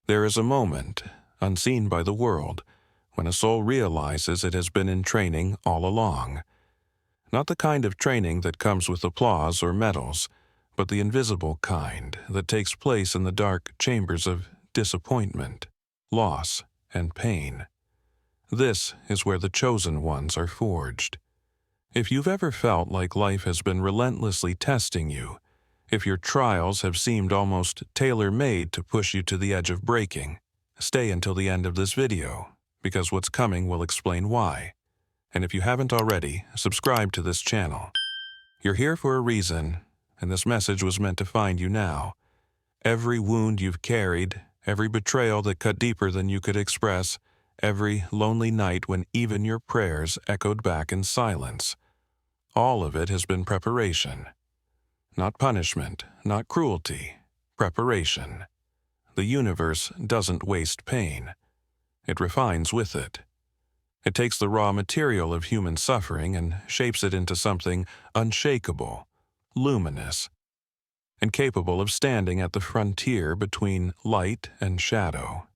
There is a moment, unseen by the world, when a soul realizes it has been in training all along. Not the kind of training that comes with applause or medals, but the invisible kind that takes place in the dark chambers of disappointment, loss, and pain. This is where the chosen ones are forged. If you've ever felt like life has been relentlessly testing you, if your trials have seemed almost tailor-made to push you to the edge of breaking, stay until the end of this video, because what's coming will explain why. And if you haven't already, subscribe to this channel. You're here for a reason, and this message was meant to find you now. Every wound you've carried, every betrayal that cut deeper than you could express, every lonely night when even your prayers echoed back in silence, all of it has been preparation. Not punishment, not cruelty, preparation. The universe doesn't waste pain. It refines with it. It takes the raw material of human suffering and shapes it into something unshakable, luminous, and capable of standing at the frontier between light and shadow.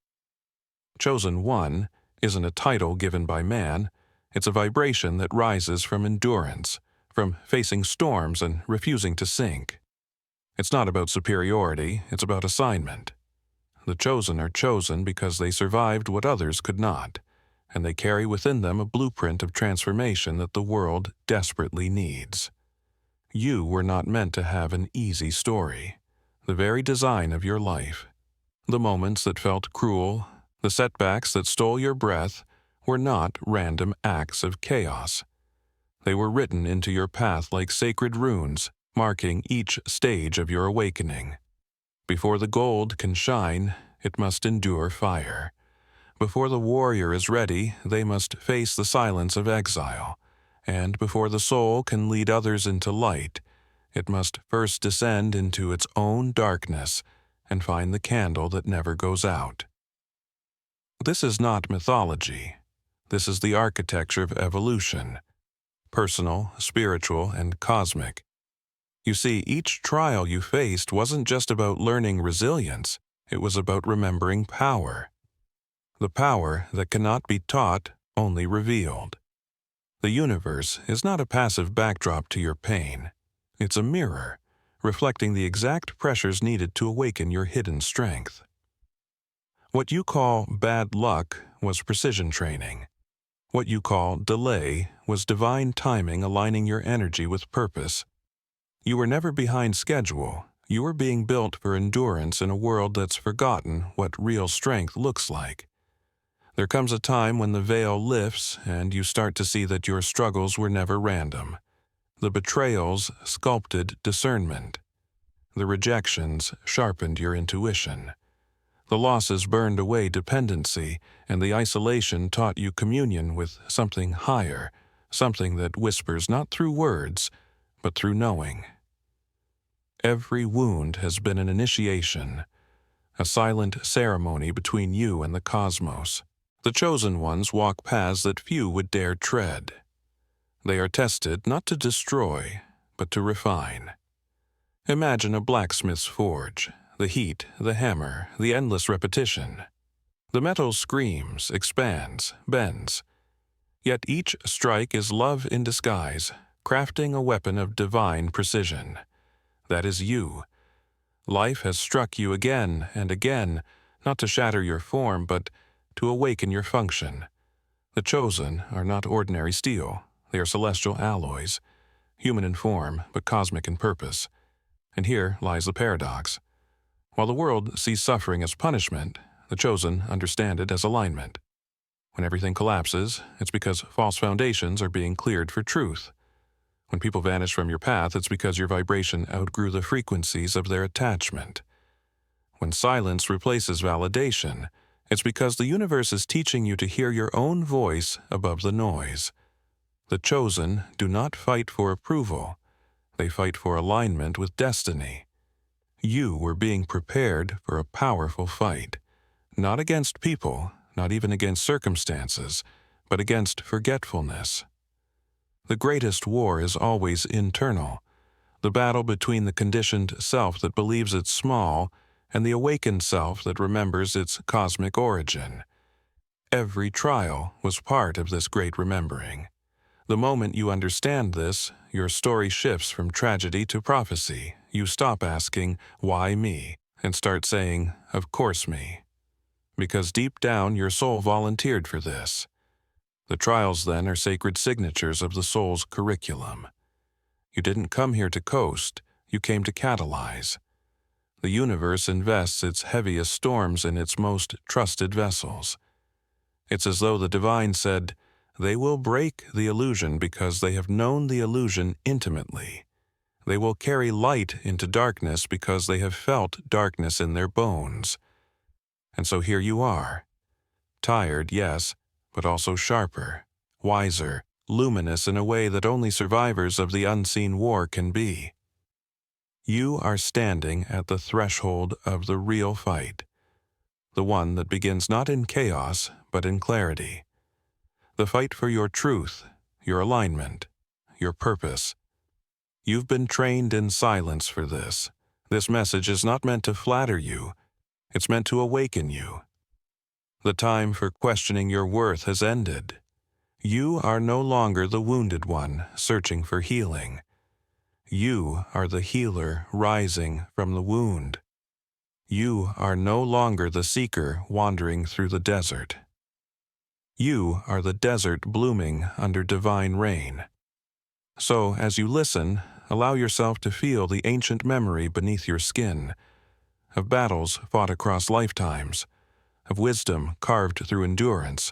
Chosen One isn't a title given by man, it's a vibration that rises from endurance, from facing storms and refusing to sink. It's not about superiority, it's about assignment. The chosen are chosen because they survived what others could not, and they carry within them a blueprint of transformation that the world desperately needs. You were not meant to have an easy story. The very design of your life, the moments that felt cruel, the setbacks that stole your breath, were not random acts of chaos. They were written into your path like sacred runes, marking each stage of your awakening. Before the gold can shine, it must endure fire. Before the warrior is ready, they must face the silence of exile. And before the soul can lead others into light, it must first descend into its own darkness and find the candle that never goes out. This is not mythology. This is the architecture of evolution. Personal, spiritual, and cosmic. You see, each trial you faced wasn't just about learning resilience, it was about remembering power. The power that cannot be taught, only revealed. The universe is not a passive backdrop to your pain. It's a mirror, reflecting the exact pressures needed to awaken your hidden strength. What you call bad luck was precision training. What you call delay was divine timing aligning your energy with purpose. You were never behind schedule. You were being built for endurance in a world that's forgotten what real strength looks like. There comes a time when the veil lifts and you start to see that your struggles were never random. The betrayals sculpted discernment. The rejections sharpened your intuition. The losses burned away dependency, and the isolation taught you communion with something higher, something that whispers not through words, but through knowing. Every wound has been an initiation, a silent ceremony between you and the cosmos. The chosen ones walk paths that few would dare tread. They are tested not to destroy, but to refine. Imagine a blacksmith's forge. The heat, the hammer, the endless repetition. The metal screams, expands, bends. Yet each strike is love in disguise, crafting a weapon of divine precision. That is you. Life has struck you again and again, not to shatter your form, but to awaken your function. The chosen are not ordinary steel. They are celestial alloys, human in form, but cosmic in purpose. And here lies the paradox. While the world sees suffering as punishment, the chosen understand it as alignment. When everything collapses, it's because false foundations are being cleared for truth. When people vanish from your path, it's because your vibration outgrew the frequencies of their attachment. When silence replaces validation, it's because the universe is teaching you to hear your own voice above the noise. The chosen do not fight for approval. They fight for alignment with destiny. You were being prepared for a powerful fight, not against people, not even against circumstances, but against forgetfulness. The greatest war is always internal, the battle between the conditioned self that believes it's small and the awakened self that remembers its cosmic origin. Every trial was part of this great remembering. The moment you understand this, your story shifts from tragedy to prophecy. You stop asking, "Why me?" and start saying, "Of course me." Because deep down your soul volunteered for this. The trials then are sacred signatures of the soul's curriculum. You didn't come here to coast, you came to catalyze. The universe invests its heaviest storms in its most trusted vessels. It's as though the divine said, "They will break the illusion because they have known the illusion intimately. They will carry light into darkness because they have felt darkness in their bones." And so here you are. Tired, yes, but also sharper, wiser, luminous in a way that only survivors of the unseen war can be. You are standing at the threshold of the real fight, the one that begins not in chaos, but in clarity. The fight for your truth, your alignment, your purpose. You've been trained in silence for this. This message is not meant to flatter you, it's meant to awaken you. The time for questioning your worth has ended. You are no longer the wounded one searching for healing. You are the healer rising from the wound. You are no longer the seeker wandering through the desert. You are the desert blooming under divine rain. So, as you listen, allow yourself to feel the ancient memory beneath your skin, of battles fought across lifetimes, of wisdom carved through endurance,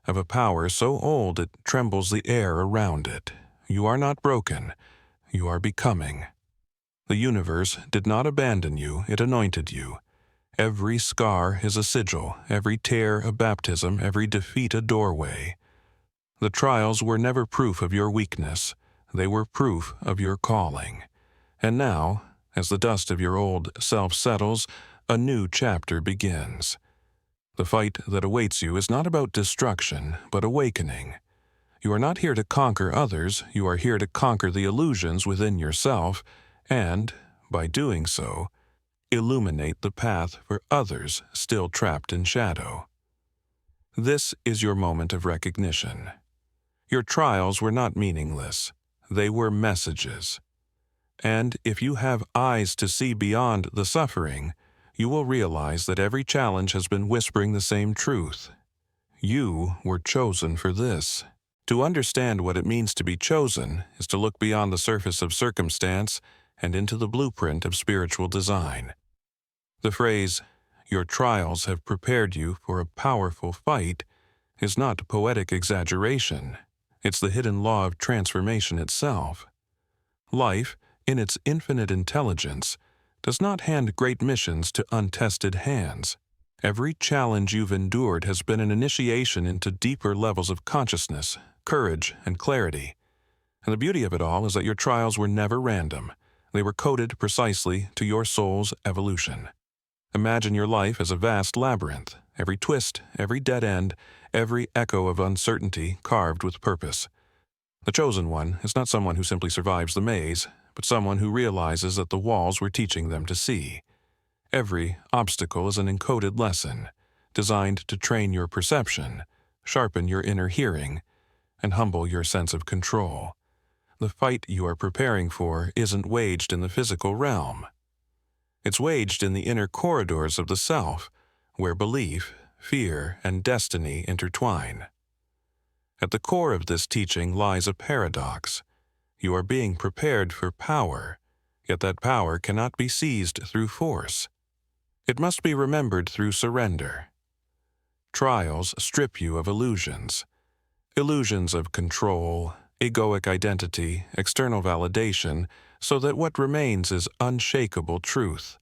of a power so old it trembles the air around it. You are not broken, you are becoming. The universe did not abandon you, it anointed you. Every scar is a sigil, every tear a baptism, every defeat a doorway. The trials were never proof of your weakness, they were proof of your calling. And now, as the dust of your old self settles, a new chapter begins. The fight that awaits you is not about destruction, but awakening. You are not here to conquer others, you are here to conquer the illusions within yourself, and, by doing so, illuminate the path for others still trapped in shadow. This is your moment of recognition. Your trials were not meaningless, they were messages. And if you have eyes to see beyond the suffering, you will realize that every challenge has been whispering the same truth. You were chosen for this. To understand what it means to be chosen is to look beyond the surface of circumstance and into the blueprint of spiritual design. The phrase, "Your trials have prepared you for a powerful fight," is not poetic exaggeration. It's the hidden law of transformation itself. Life, in its infinite intelligence, does not hand great missions to untested hands. Every challenge you've endured has been an initiation into deeper levels of consciousness, courage, and clarity. And the beauty of it all is that your trials were never random. They were coded precisely to your soul's evolution. Imagine your life as a vast labyrinth, every twist, every dead end, every echo of uncertainty carved with purpose. The chosen one is not someone who simply survives the maze, but someone who realizes that the walls were teaching them to see. Every obstacle is an encoded lesson, designed to train your perception, sharpen your inner hearing, and humble your sense of control. The fight you are preparing for isn't waged in the physical realm. It's waged in the inner corridors of the self, where belief, fear, and destiny intertwine. At the core of this teaching lies a paradox. You are being prepared for power, yet that power cannot be seized through force. It must be remembered through surrender. Trials strip you of illusions. Illusions of control, egoic identity, external validation, so that what remains is unshakable truth.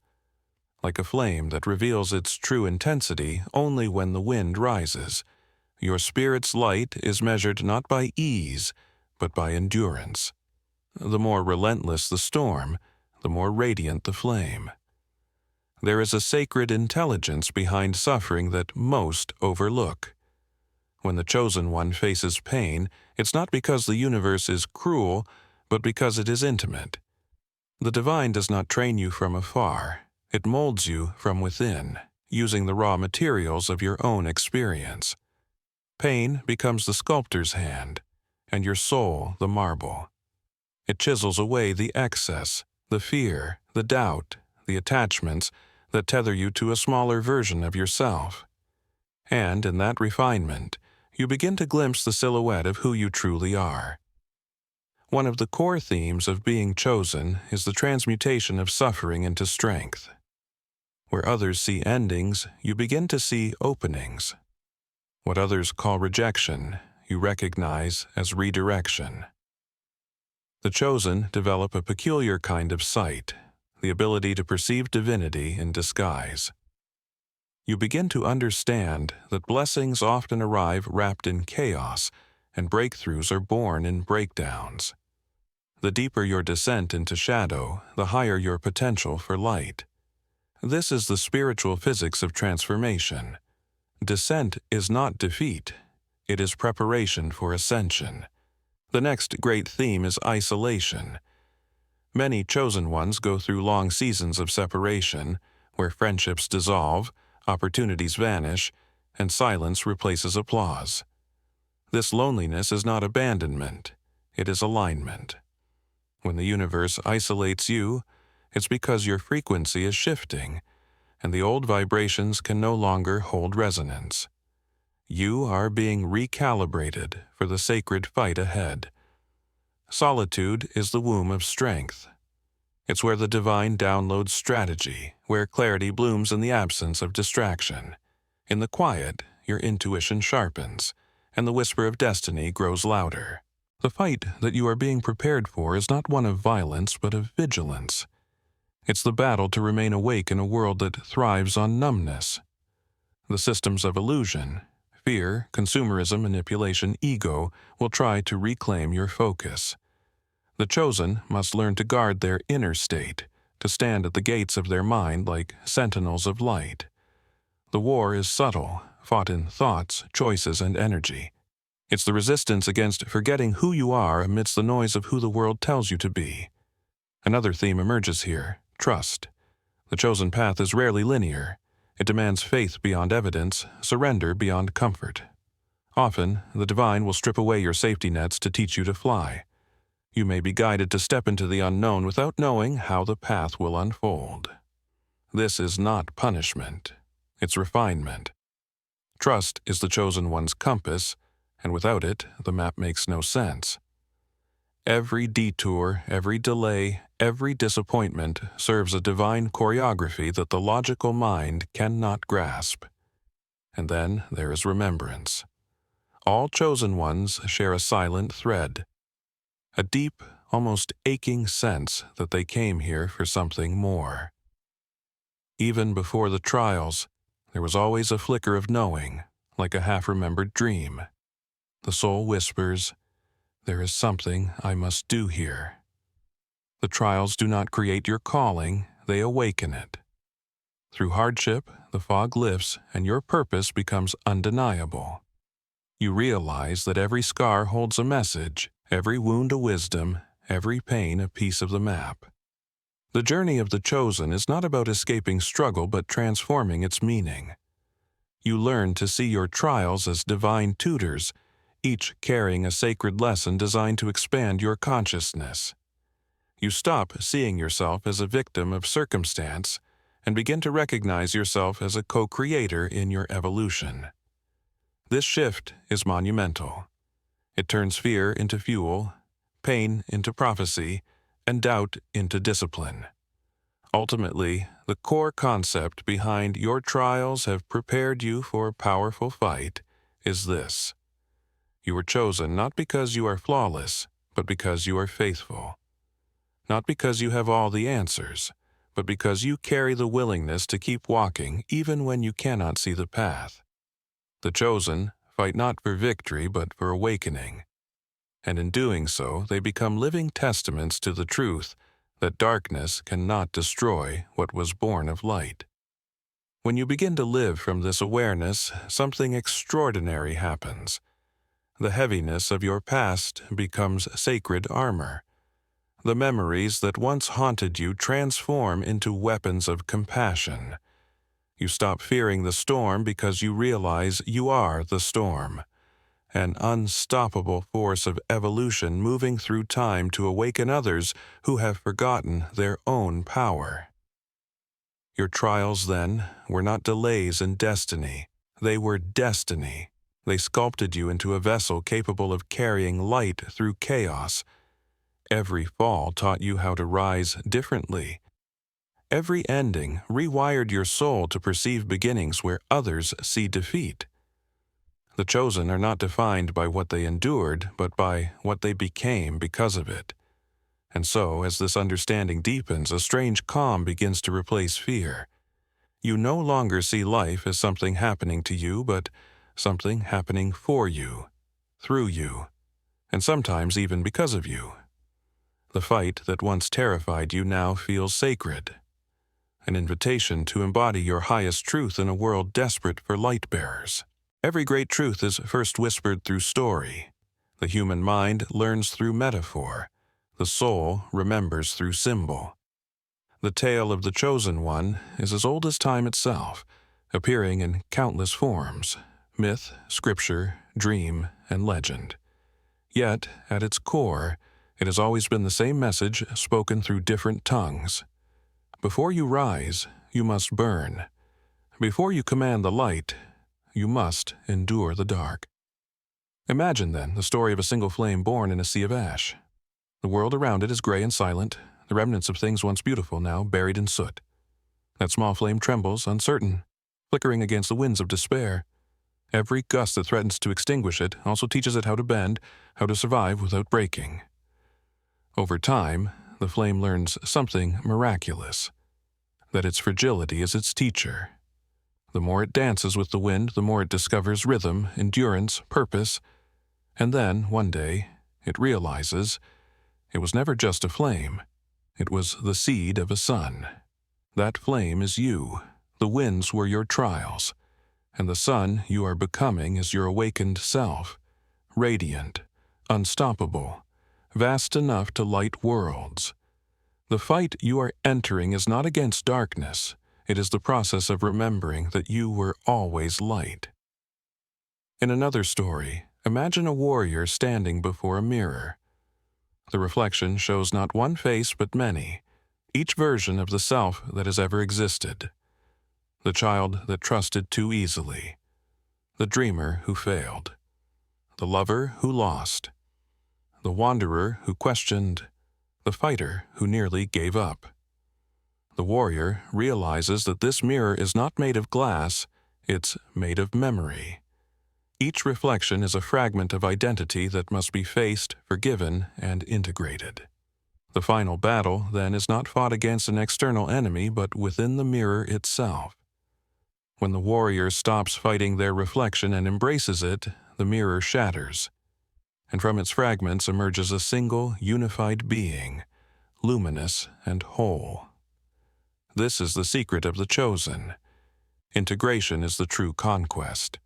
Like a flame that reveals its true intensity only when the wind rises, your spirit's light is measured not by ease, but by endurance. The more relentless the storm, the more radiant the flame. There is a sacred intelligence behind suffering that most overlook. When the chosen one faces pain, it's not because the universe is cruel, but because it is intimate. The divine does not train you from afar. It molds you from within, using the raw materials of your own experience. Pain becomes the sculptor's hand, and your soul the marble. It chisels away the excess, the fear, the doubt, the attachments that tether you to a smaller version of yourself. And in that refinement, you begin to glimpse the silhouette of who you truly are. One of the core themes of being chosen is the transmutation of suffering into strength. Where others see endings, you begin to see openings. What others call rejection, you recognize as redirection. The chosen develop a peculiar kind of sight, the ability to perceive divinity in disguise. You begin to understand that blessings often arrive wrapped in chaos, and breakthroughs are born in breakdowns. The deeper your descent into shadow, the higher your potential for light. This is the spiritual physics of transformation. Descent is not defeat, it is preparation for ascension. The next great theme is isolation. Many chosen ones go through long seasons of separation, where friendships dissolve, opportunities vanish, and silence replaces applause. This loneliness is not abandonment, it is alignment. When the universe isolates you, it's because your frequency is shifting, and the old vibrations can no longer hold resonance. You are being recalibrated for the sacred fight ahead. Solitude is the womb of strength. It's where the divine downloads strategy, where clarity blooms in the absence of distraction. In the quiet, your intuition sharpens, and the whisper of destiny grows louder. The fight that you are being prepared for is not one of violence, but of vigilance. It's the battle to remain awake in a world that thrives on numbness. The systems of illusion, fear, consumerism, manipulation, ego will try to reclaim your focus. The chosen must learn to guard their inner state, to stand at the gates of their mind like sentinels of light. The war is subtle, fought in thoughts, choices, and energy. It's the resistance against forgetting who you are amidst the noise of who the world tells you to be. Another theme emerges here: trust. The chosen path is rarely linear. It demands faith beyond evidence, surrender beyond comfort. Often, the divine will strip away your safety nets to teach you to fly. You may be guided to step into the unknown without knowing how the path will unfold. This is not punishment. It's refinement. Trust is the chosen one's compass, and without it, the map makes no sense. Every detour, every delay, every disappointment serves a divine choreography that the logical mind cannot grasp. And then there is remembrance. All chosen ones share a silent thread, a deep, almost aching sense that they came here for something more. Even before the trials, there was always a flicker of knowing, like a half-remembered dream. The soul whispers, "There is something I must do here." The trials do not create your calling, they awaken it. Through hardship, the fog lifts and your purpose becomes undeniable. You realize that every scar holds a message, every wound a wisdom, every pain a piece of the map. The journey of the chosen is not about escaping struggle but transforming its meaning. You learn to see your trials as divine tutors, each carrying a sacred lesson designed to expand your consciousness. You stop seeing yourself as a victim of circumstance and begin to recognize yourself as a co-creator in your evolution. This shift is monumental. It turns fear into fuel, pain into prophecy, and doubt into discipline. Ultimately, the core concept behind "your trials have prepared you for a powerful fight" is this: you were chosen not because you are flawless, but because you are faithful. Not because you have all the answers, but because you carry the willingness to keep walking even when you cannot see the path. The chosen fight not for victory but for awakening, and in doing so they become living testaments to the truth that darkness cannot destroy what was born of light. When you begin to live from this awareness, something extraordinary happens. The heaviness of your past becomes sacred armor. The memories that once haunted you transform into weapons of compassion. You stop fearing the storm because you realize you are the storm, an unstoppable force of evolution moving through time to awaken others who have forgotten their own power. Your trials, then, were not delays in destiny. They were destiny. They sculpted you into a vessel capable of carrying light through chaos. Every fall taught you how to rise differently. Every ending rewired your soul to perceive beginnings where others see defeat. The chosen are not defined by what they endured, but by what they became because of it. And so, as this understanding deepens, a strange calm begins to replace fear. You no longer see life as something happening to you, but something happening for you, through you, and sometimes even because of you. The fight that once terrified you now feels sacred, an invitation to embody your highest truth in a world desperate for light-bearers. Every great truth is first whispered through story. The human mind learns through metaphor. The soul remembers through symbol. The tale of the chosen one is as old as time itself, appearing in countless forms: myth, scripture, dream, and legend. Yet, at its core, it has always been the same message spoken through different tongues. Before you rise, you must burn. Before you command the light, you must endure the dark. Imagine, then, the story of a single flame born in a sea of ash. The world around it is gray and silent, the remnants of things once beautiful now buried in soot. That small flame trembles, uncertain, flickering against the winds of despair. Every gust that threatens to extinguish it also teaches it how to bend, how to survive without breaking. Over time, the flame learns something miraculous, that its fragility is its teacher. The more it dances with the wind, the more it discovers rhythm, endurance, purpose, and then, one day, it realizes it was never just a flame. It was the seed of a sun. That flame is you. The winds were your trials, and the sun you are becoming is your awakened self, radiant, unstoppable, vast enough to light worlds. The fight you are entering is not against darkness. It is the process of remembering that you were always light. In another story, imagine a warrior standing before a mirror. The reflection shows not one face but many, each version of the self that has ever existed. The child that trusted too easily, the dreamer who failed, the lover who lost, the wanderer who questioned, the fighter who nearly gave up. The warrior realizes that this mirror is not made of glass, it's made of memory. Each reflection is a fragment of identity that must be faced, forgiven, and integrated. The final battle, then, is not fought against an external enemy, but within the mirror itself. When the warrior stops fighting their reflection and embraces it, the mirror shatters, and from its fragments emerges a single, unified being, luminous and whole. This is the secret of the chosen. Integration is the true conquest.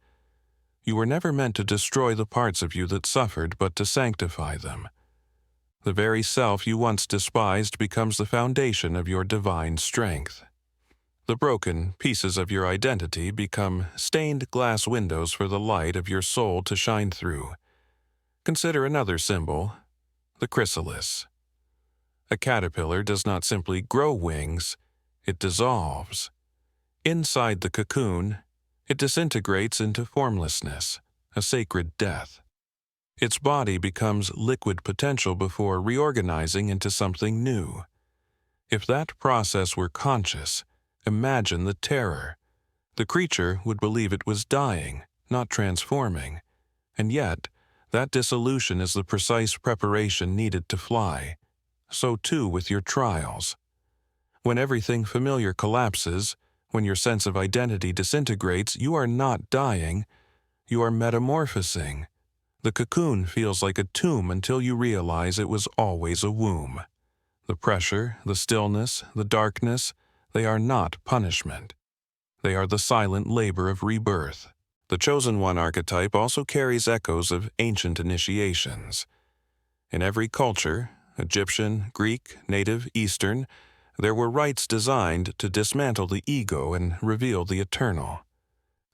You were never meant to destroy the parts of you that suffered, but to sanctify them. The very self you once despised becomes the foundation of your divine strength. The broken pieces of your identity become stained glass windows for the light of your soul to shine through. Consider another symbol, the chrysalis. A caterpillar does not simply grow wings, it dissolves. Inside the cocoon, it disintegrates into formlessness, a sacred death. Its body becomes liquid potential before reorganizing into something new. If that process were conscious, imagine the terror. The creature would believe it was dying, not transforming. And yet, that dissolution is the precise preparation needed to fly. So too with your trials. When everything familiar collapses, when your sense of identity disintegrates, you are not dying, you are metamorphosing. The cocoon feels like a tomb until you realize it was always a womb. The pressure, the stillness, the darkness, they are not punishment. They are the silent labor of rebirth. The chosen one archetype also carries echoes of ancient initiations. In every culture, Egyptian, Greek, native, Eastern, there were rites designed to dismantle the ego and reveal the eternal.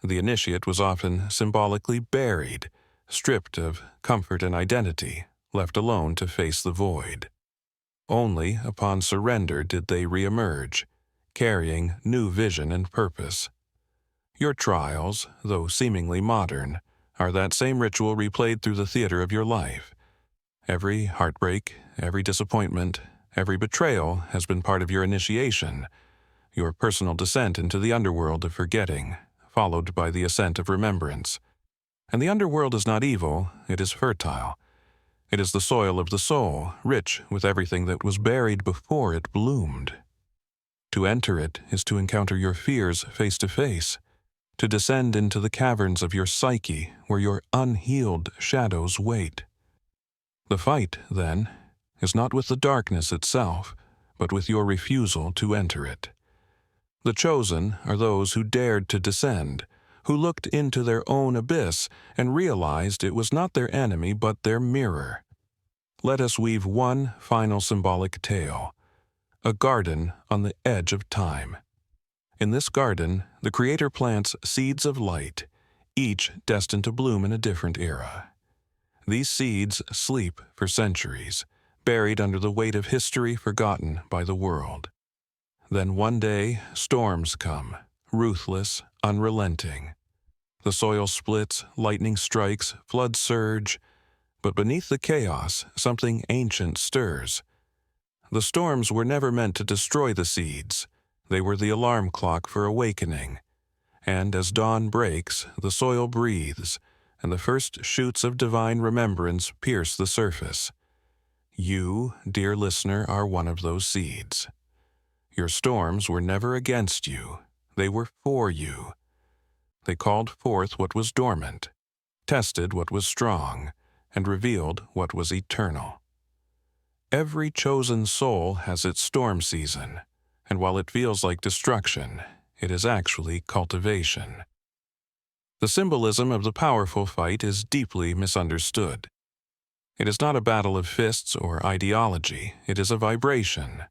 The initiate was often symbolically buried, stripped of comfort and identity, left alone to face the void. Only upon surrender did they reemerge, carrying new vision and purpose. Your trials, though seemingly modern, are that same ritual replayed through the theater of your life. Every heartbreak, every disappointment, every betrayal has been part of your initiation, your personal descent into the underworld of forgetting, followed by the ascent of remembrance. And the underworld is not evil, it is fertile. It is the soil of the soul, rich with everything that was buried before it bloomed. To enter it is to encounter your fears face to face, to descend into the caverns of your psyche where your unhealed shadows wait. The fight, then, is not with the darkness itself, but with your refusal to enter it. The chosen are those who dared to descend, who looked into their own abyss and realized it was not their enemy but their mirror. Let us weave one final symbolic tale, a garden on the edge of time. In this garden, the Creator plants seeds of light, each destined to bloom in a different era. These seeds sleep for centuries, buried under the weight of history forgotten by the world. Then one day, storms come, ruthless, unrelenting. The soil splits, lightning strikes, floods surge, but beneath the chaos, something ancient stirs. The storms were never meant to destroy the seeds. They were the alarm clock for awakening. And as dawn breaks, the soil breathes, and the first shoots of divine remembrance pierce the surface. You, dear listener, are one of those seeds. Your storms were never against you. They were for you. They called forth what was dormant, tested what was strong, and revealed what was eternal. Every chosen soul has its storm season, and while it feels like destruction, it is actually cultivation. The symbolism of the powerful fight is deeply misunderstood. It is not a battle of fists or ideology, it is a vibration.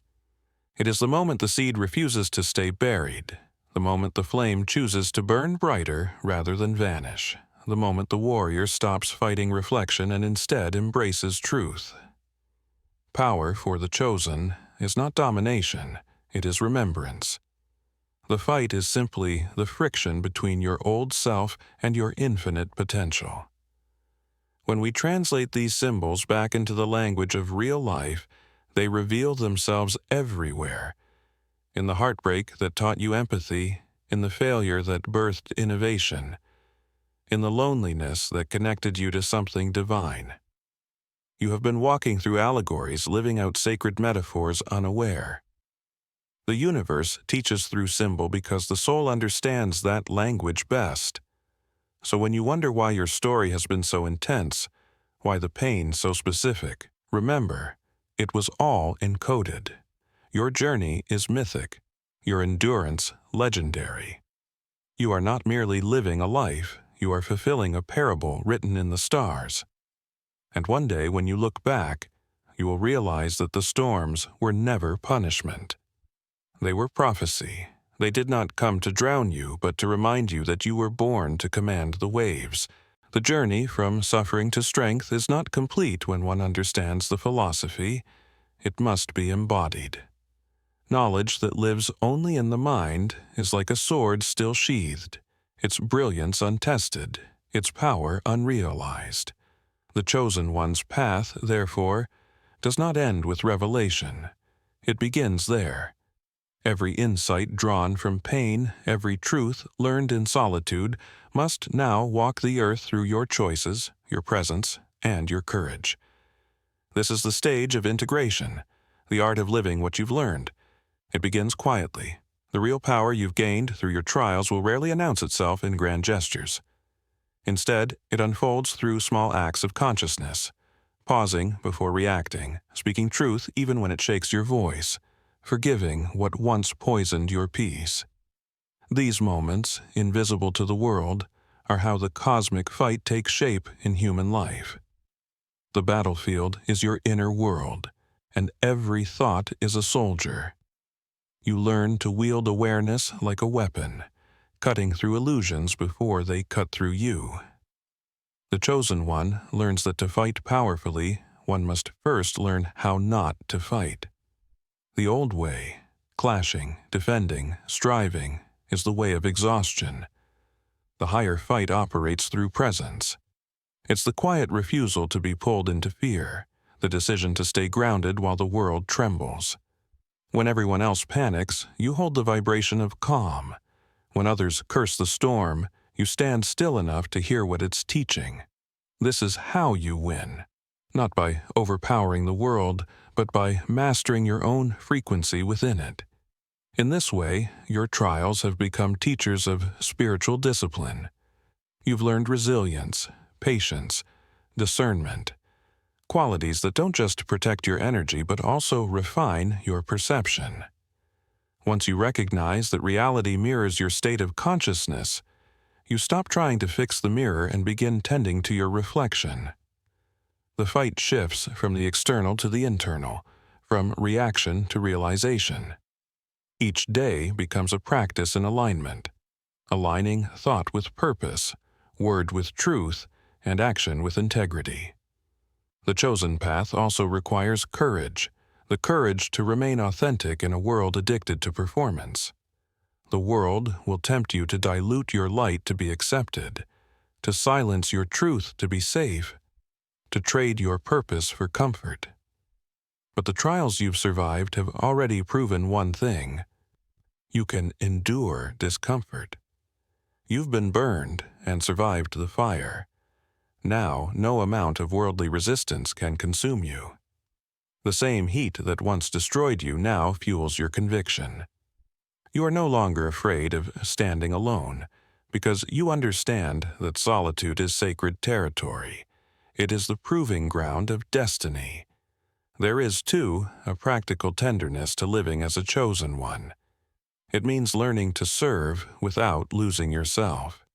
It is the moment the seed refuses to stay buried, the moment the flame chooses to burn brighter rather than vanish, the moment the warrior stops fighting reflection and instead embraces truth. Power for the chosen is not domination, it is remembrance. The fight is simply the friction between your old self and your infinite potential. When we translate these symbols back into the language of real life, they reveal themselves everywhere. In the heartbreak that taught you empathy, in the failure that birthed innovation, in the loneliness that connected you to something divine. You have been walking through allegories, living out sacred metaphors unaware. The universe teaches through symbol because the soul understands that language best. So when you wonder why your story has been so intense, why the pain so specific, remember, it was all encoded. Your journey is mythic, your endurance legendary. You are not merely living a life, you are fulfilling a parable written in the stars. And one day when you look back, you will realize that the storms were never punishment. They were prophecy. They did not come to drown you, but to remind you that you were born to command the waves. The journey from suffering to strength is not complete when one understands the philosophy. It must be embodied. Knowledge that lives only in the mind is like a sword still sheathed, its brilliance untested, its power unrealized. The chosen one's path, therefore, does not end with revelation. It begins there. Every insight drawn from pain, every truth learned in solitude, must now walk the earth through your choices, your presence, and your courage. This is the stage of integration, the art of living what you've learned. It begins quietly. The real power you've gained through your trials will rarely announce itself in grand gestures. Instead, it unfolds through small acts of consciousness, pausing before reacting, speaking truth even when it shakes your voice, forgiving what once poisoned your peace. These moments, invisible to the world, are how the cosmic fight takes shape in human life. The battlefield is your inner world, and every thought is a soldier. You learn to wield awareness like a weapon, cutting through illusions before they cut through you. The chosen one learns that to fight powerfully, one must first learn how not to fight. The old way, clashing, defending, striving, is the way of exhaustion. The higher fight operates through presence. It's the quiet refusal to be pulled into fear, the decision to stay grounded while the world trembles. When everyone else panics, you hold the vibration of calm. When others curse the storm, you stand still enough to hear what it's teaching. This is how you win, not by overpowering the world, but by mastering your own frequency within it. In this way, your trials have become teachers of spiritual discipline. You've learned resilience, patience, discernment, qualities that don't just protect your energy but also refine your perception. Once you recognize that reality mirrors your state of consciousness, you stop trying to fix the mirror and begin tending to your reflection. The fight shifts from the external to the internal, from reaction to realization. Each day becomes a practice in alignment, aligning thought with purpose, word with truth, and action with integrity. The chosen path also requires courage, the courage to remain authentic in a world addicted to performance. The world will tempt you to dilute your light to be accepted, to silence your truth to be safe, to trade your purpose for comfort. But the trials you've survived have already proven one thing: you can endure discomfort. You've been burned and survived the fire. Now, no amount of worldly resistance can consume you. The same heat that once destroyed you now fuels your conviction. You are no longer afraid of standing alone, because you understand that solitude is sacred territory. It is the proving ground of destiny. There is, too, a practical tenderness to living as a chosen one. It means learning to serve without losing yourself.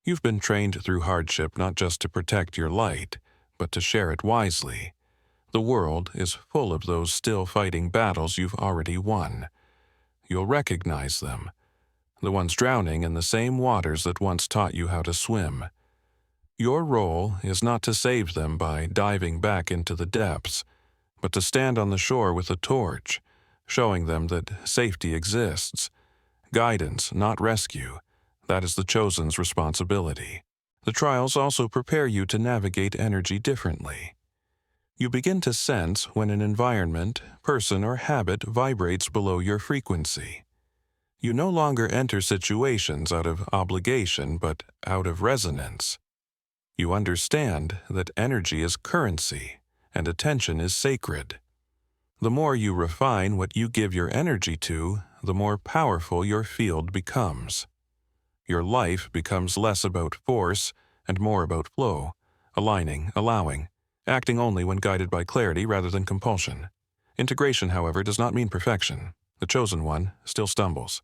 You've been trained through hardship not just to protect your light, but to share it wisely. The world is full of those still fighting battles you've already won. You'll recognize them, the ones drowning in the same waters that once taught you how to swim. Your role is not to save them by diving back into the depths, but to stand on the shore with a torch, showing them that safety exists. Guidance, not rescue. That is the chosen's responsibility. The trials also prepare you to navigate energy differently. You begin to sense when an environment, person, or habit vibrates below your frequency. You no longer enter situations out of obligation, but out of resonance. You understand that energy is currency, and attention is sacred. The more you refine what you give your energy to, the more powerful your field becomes. Your life becomes less about force and more about flow, aligning, allowing, acting only when guided by clarity rather than compulsion. Integration, however, does not mean perfection. The chosen one still stumbles.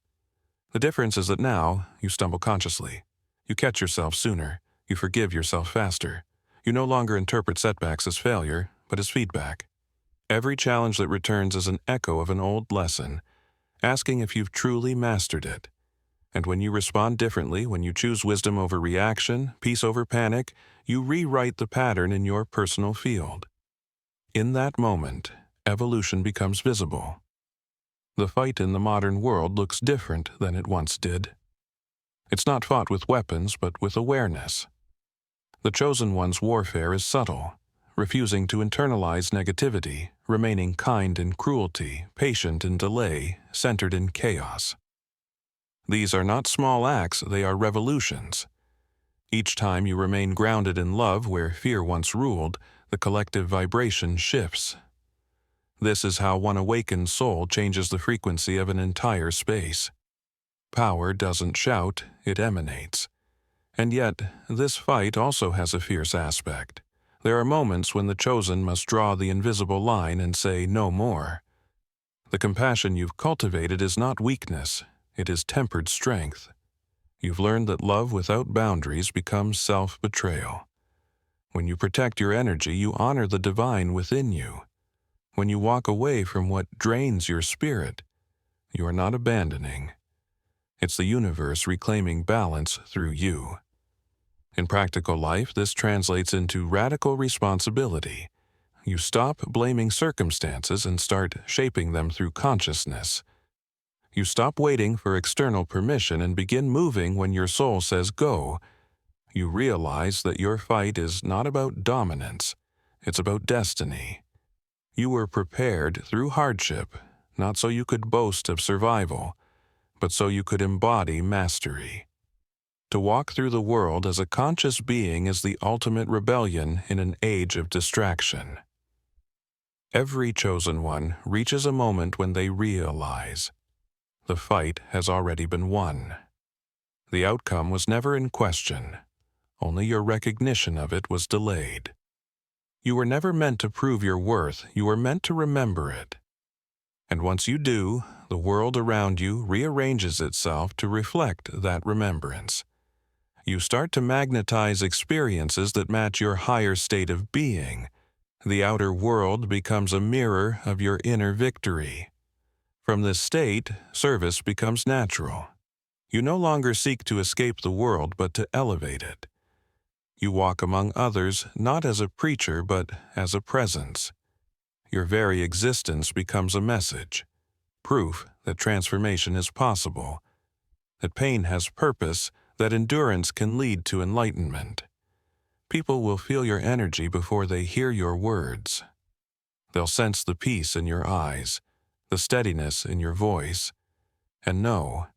The difference is that now you stumble consciously. You catch yourself sooner. You forgive yourself faster. You no longer interpret setbacks as failure, but as feedback. Every challenge that returns is an echo of an old lesson, asking if you've truly mastered it. And when you respond differently, when you choose wisdom over reaction, peace over panic, you rewrite the pattern in your personal field. In that moment, evolution becomes visible. The fight in the modern world looks different than it once did. It's not fought with weapons, but with awareness. The chosen one's warfare is subtle, refusing to internalize negativity, remaining kind in cruelty, patient in delay, centered in chaos. These are not small acts, they are revolutions. Each time you remain grounded in love where fear once ruled, the collective vibration shifts. This is how one awakened soul changes the frequency of an entire space. Power doesn't shout, it emanates. And yet, this fight also has a fierce aspect. There are moments when the chosen must draw the invisible line and say no more. The compassion you've cultivated is not weakness, it is tempered strength. You've learned that love without boundaries becomes self-betrayal. When you protect your energy, you honor the divine within you. When you walk away from what drains your spirit, you are not abandoning. It's the universe reclaiming balance through you. In practical life, this translates into radical responsibility. You stop blaming circumstances and start shaping them through consciousness. You stop waiting for external permission and begin moving when your soul says go. You realize that your fight is not about dominance, it's about destiny. You were prepared through hardship, not so you could boast of survival, but so you could embody mastery. To walk through the world as a conscious being is the ultimate rebellion in an age of distraction. Every chosen one reaches a moment when they realize the fight has already been won. The outcome was never in question, only your recognition of it was delayed. You were never meant to prove your worth, you were meant to remember it. And once you do, the world around you rearranges itself to reflect that remembrance. You start to magnetize experiences that match your higher state of being. The outer world becomes a mirror of your inner victory. From this state, service becomes natural. You no longer seek to escape the world, but to elevate it. You walk among others not as a preacher, but as a presence. Your very existence becomes a message, proof that transformation is possible, that pain has purpose, that endurance can lead to enlightenment. People will feel your energy before they hear your words. They'll sense the peace in your eyes, the steadiness in your voice, and know,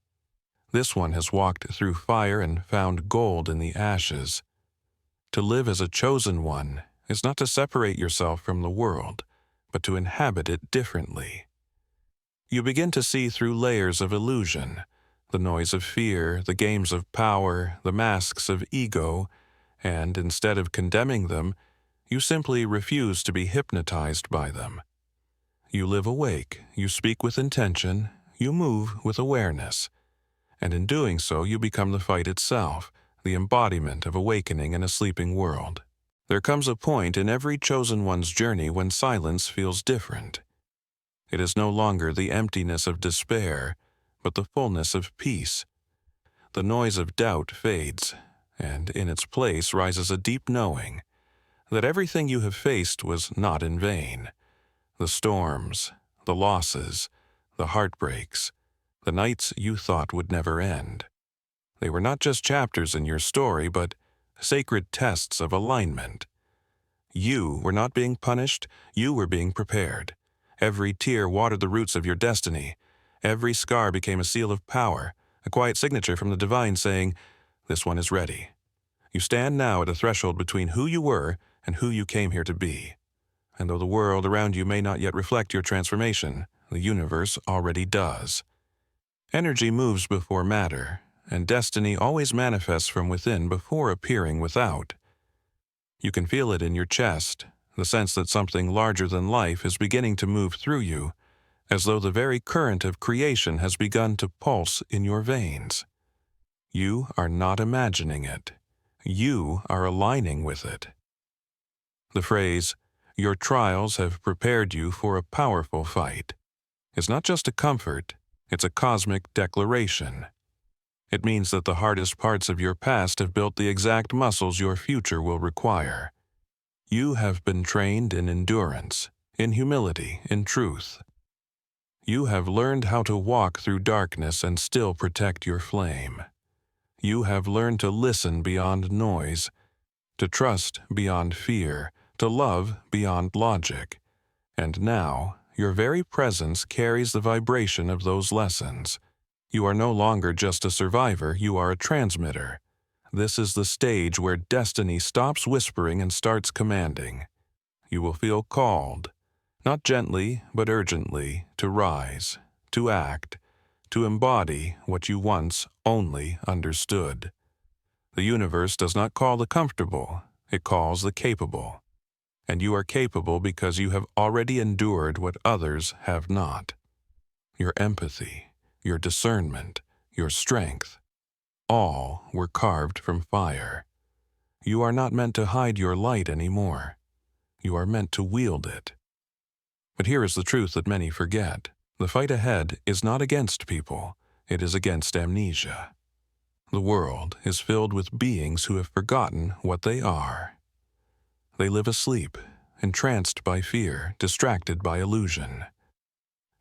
this one has walked through fire and found gold in the ashes. To live as a chosen one is not to separate yourself from the world, but to inhabit it differently. You begin to see through layers of illusion, the noise of fear, the games of power, the masks of ego, and instead of condemning them, you simply refuse to be hypnotized by them. You live awake, you speak with intention, you move with awareness, and in doing so you become the fight itself, the embodiment of awakening in a sleeping world. There comes a point in every chosen one's journey when silence feels different. It is no longer the emptiness of despair, but the fullness of peace. The noise of doubt fades, and in its place rises a deep knowing that everything you have faced was not in vain. The storms, the losses, the heartbreaks, the nights you thought would never end. They were not just chapters in your story, but sacred tests of alignment. You were not being punished, you were being prepared. Every tear watered the roots of your destiny. Every scar became a seal of power, a quiet signature from the divine saying, this one is ready. You stand now at a threshold between who you were and who you came here to be. And though the world around you may not yet reflect your transformation, the universe already does. Energy moves before matter, and destiny always manifests from within before appearing without. You can feel it in your chest, the sense that something larger than life is beginning to move through you, as though the very current of creation has begun to pulse in your veins. You are not imagining it. You are aligning with it. The phrase, "Your trials have prepared you for a powerful fight," is not just a comfort, it's a cosmic declaration. It means that the hardest parts of your past have built the exact muscles your future will require. You have been trained in endurance, in humility, in truth. You have learned how to walk through darkness and still protect your flame. You have learned to listen beyond noise, to trust beyond fear, to love beyond logic. And now, your very presence carries the vibration of those lessons. You are no longer just a survivor, you are a transmitter. This is the stage where destiny stops whispering and starts commanding. You will feel called, not gently but urgently, to rise, to act, to embody what you once only understood. The universe does not call the comfortable, it calls the capable. And you are capable because you have already endured what others have not. Your empathy, your discernment, your strength, all were carved from fire. You are not meant to hide your light anymore. You are meant to wield it. But here is the truth that many forget. The fight ahead is not against people, it is against amnesia. The world is filled with beings who have forgotten what they are. They live asleep, entranced by fear, distracted by illusion.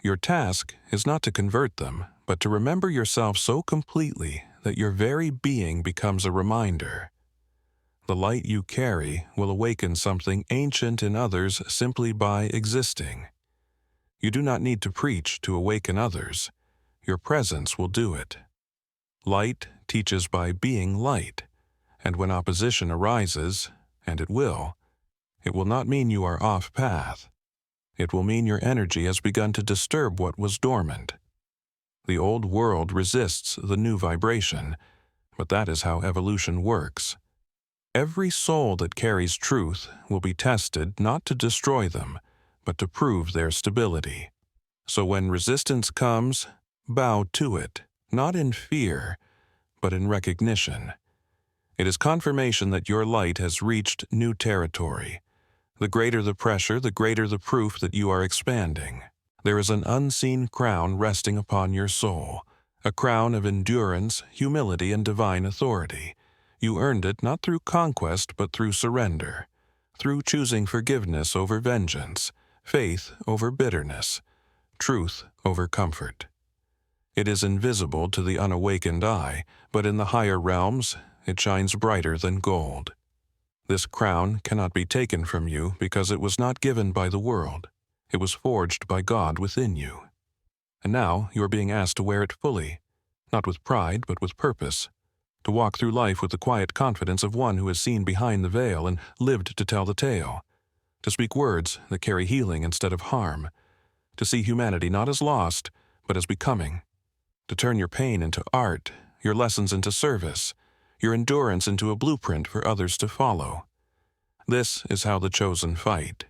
Your task is not to convert them, but to remember yourself so completely that your very being becomes a reminder. The light you carry will awaken something ancient in others simply by existing. You do not need to preach to awaken others. Your presence will do it. Light teaches by being light, and when opposition arises, and it will not mean you are off path. It will mean your energy has begun to disturb what was dormant. The old world resists the new vibration, but that is how evolution works. Every soul that carries truth will be tested not to destroy them, but to prove their stability. So when resistance comes, bow to it, not in fear, but in recognition. It is confirmation that your light has reached new territory. The greater the pressure, the greater the proof that you are expanding. There is an unseen crown resting upon your soul, a crown of endurance, humility, and divine authority. You earned it not through conquest, but through surrender, through choosing forgiveness over vengeance, faith over bitterness, truth over comfort. It is invisible to the unawakened eye, but in the higher realms, it shines brighter than gold. This crown cannot be taken from you because it was not given by the world. It was forged by God within you. And now you are being asked to wear it fully, not with pride, but with purpose, to walk through life with the quiet confidence of one who has seen behind the veil and lived to tell the tale, to speak words that carry healing instead of harm, to see humanity not as lost, but as becoming, to turn your pain into art, your lessons into service, your endurance into a blueprint for others to follow. This is how the chosen fight,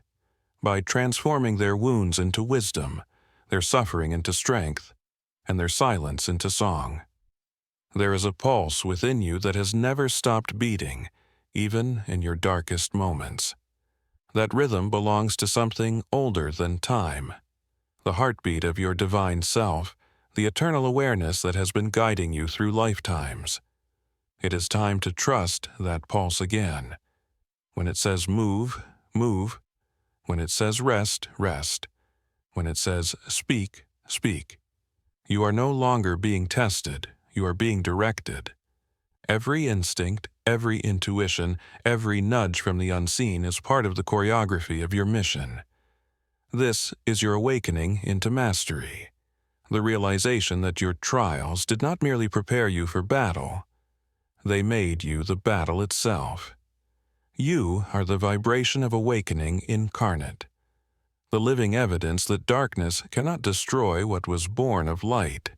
by transforming their wounds into wisdom, their suffering into strength, and their silence into song. There is a pulse within you that has never stopped beating, even in your darkest moments. That rhythm belongs to something older than time, the heartbeat of your divine self, the eternal awareness that has been guiding you through lifetimes. It is time to trust that pulse again. When it says move, move. When it says rest, rest. When it says speak, speak. You are no longer being tested, you are being directed. Every instinct, every intuition, every nudge from the unseen is part of the choreography of your mission. This is your awakening into mastery, the realization that your trials did not merely prepare you for battle, they made you the battle itself. You are the vibration of awakening incarnate, the living evidence that darkness cannot destroy what was born of light.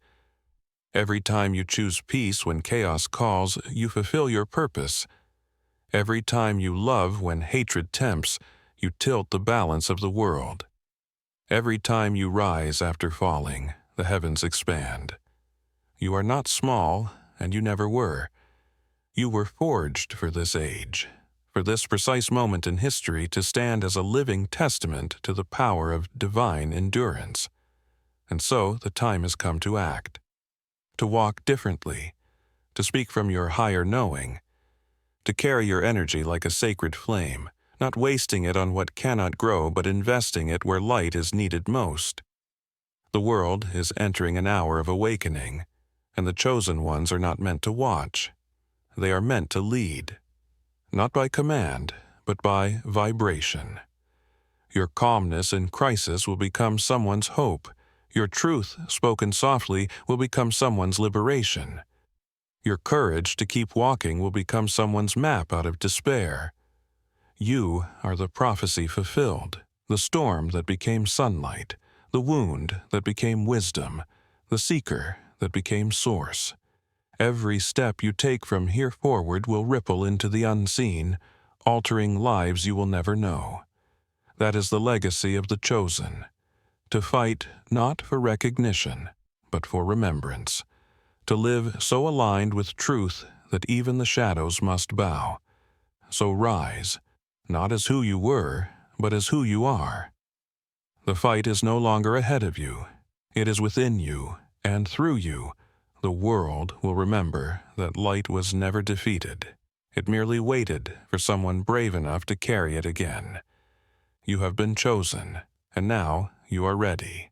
Every time you choose peace when chaos calls, you fulfill your purpose. Every time you love when hatred tempts, you tilt the balance of the world. Every time you rise after falling, the heavens expand. You are not small, and you never were. You were forged for this age, for this precise moment in history to stand as a living testament to the power of divine endurance. And so the time has come to act, to walk differently, to speak from your higher knowing, to carry your energy like a sacred flame, not wasting it on what cannot grow but investing it where light is needed most. The world is entering an hour of awakening, and the chosen ones are not meant to watch. They are meant to lead, not by command, but by vibration. Your calmness in crisis will become someone's hope. Your truth, spoken softly, will become someone's liberation. Your courage to keep walking will become someone's map out of despair. You are the prophecy fulfilled, the storm that became sunlight, the wound that became wisdom, the seeker that became source. Every step you take from here forward will ripple into the unseen, altering lives you will never know. That is the legacy of the chosen, to fight not for recognition, but for remembrance, to live so aligned with truth that even the shadows must bow. So rise, not as who you were, but as who you are. The fight is no longer ahead of you. It is within you, and through you, the world will remember that light was never defeated. It merely waited for someone brave enough to carry it again. You have been chosen, and now you are ready.